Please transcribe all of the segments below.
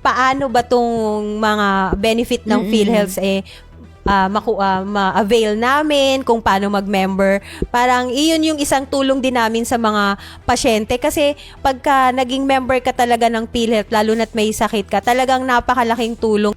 paano ba tong mga benefit ng PhilHealth ma-avail namin, kung paano mag-member. Parang iyon yung isang tulong din namin sa mga pasyente kasi pagka naging member ka talaga ng PhilHealth, lalo na't may sakit ka, talagang napakalaking tulong.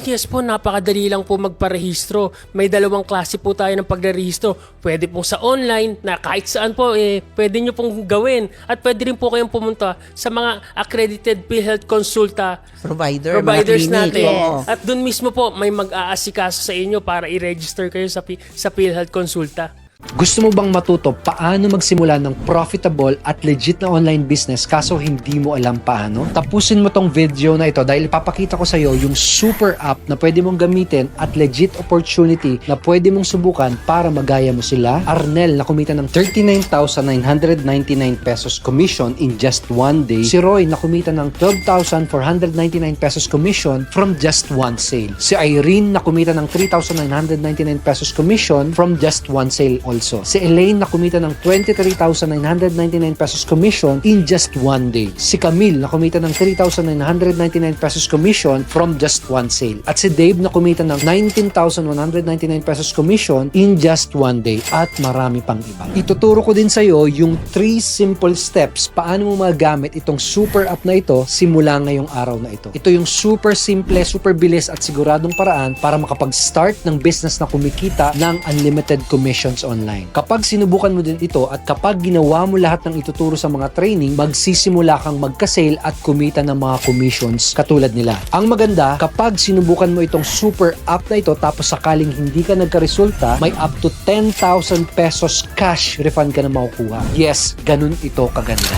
Yes po, napakadali lang po magparehistro. May dalawang klase po tayo ng pagrerehistro. Pwede po sa online na kahit saan po pwede nyo pong gawin. At pwede rin po kayong pumunta sa mga accredited PhilHealth Consulta providers natin. Yes. At dun mismo po may mag-aasikaso sa inyo para i-register kayo sa PhilHealth Consulta. Gusto mo bang matuto paano magsimula ng profitable at legit na online business kaso hindi mo alam paano? Tapusin mo tong video na ito dahil ipapakita ko sa iyo yung super app na pwede mong gamitin at legit opportunity na pwede mong subukan para magaya mo sila. Arnel na kumita ng 39,999 pesos commission in just one day. Si Roy na kumita ng 12,499 pesos commission from just one sale. Si Irene na kumita ng 3,999 pesos commission from just one sale also. Si Elaine na kumita ng 23,999 pesos commission in just one day. Si Camille na kumita ng 3,999 pesos commission from just one sale. At si Dave na kumita ng 19,199 pesos commission in just one day. At marami pang iba. Ituturo ko din sa iyo yung 3 simple steps paano mo magamit itong super app na ito simula ngayong araw na ito. Ito yung super simple, super bilis at siguradong paraan para makapag-start ng business na kumikita ng unlimited commissions online. Kapag sinubukan mo din ito at kapag ginawa mo lahat ng ituturo sa mga training, magsisimula kang magka-sale at kumita ng mga commissions katulad nila. Ang maganda, kapag sinubukan mo itong super app na ito tapos sakaling hindi ka nagka-resulta, may up to 10,000 pesos cash refund ka na makukuha. Yes, ganun ito kaganda.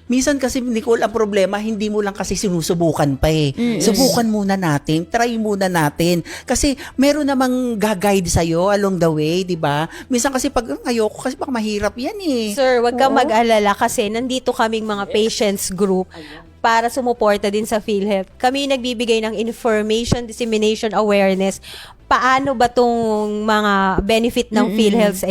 Minsan kasi, Nicole, ang problema, hindi mo lang kasi sinusubukan pa eh. Subukan muna natin, try muna natin. Kasi meron namang gag-guide sa'yo along the way, di ba? Minsan kasi pag ayoko, kasi baka mahirap yan eh. Sir, wag kang mag-alala kasi nandito kaming mga patients group para sumuporta din sa PhilHealth. Kami nagbibigay ng information, dissemination, awareness. Paano ba tong mga benefit ng PhilHealth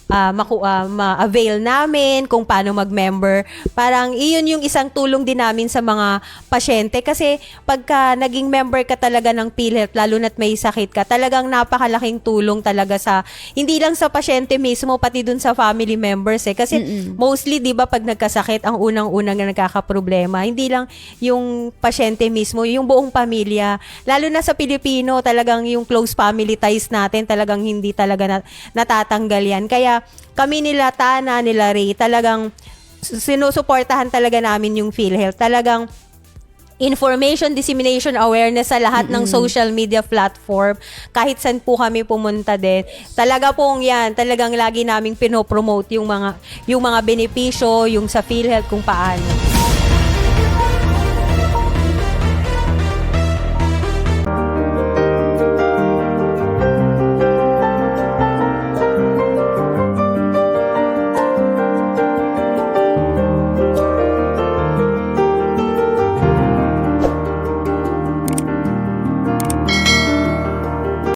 ma-avail namin, kung paano mag-member. Parang iyon yung isang tulong din namin sa mga pasyente kasi pagka naging member ka talaga ng PhilHealth, lalo na't may sakit ka, talagang napakalaking tulong talaga sa, hindi lang sa pasyente mismo, pati dun sa family members kasi mostly, di ba, pag nagkasakit, ang unang-unang na nagkakaproblema, hindi lang yung pasyente mismo, yung buong pamilya, lalo na sa Pilipino, talagang yung close family ties natin, talagang hindi talaga natatanggal yan. Kaya kami nila Tana, nila Ray, talagang sinusuportahan talaga namin yung PhilHealth. Talagang information, dissemination, awareness sa lahat ng social media platform. Kahit saan po kami pumunta din. Talaga pong yan, talagang lagi naming pinopromote yung mga benepisyo, yung sa PhilHealth kung paano.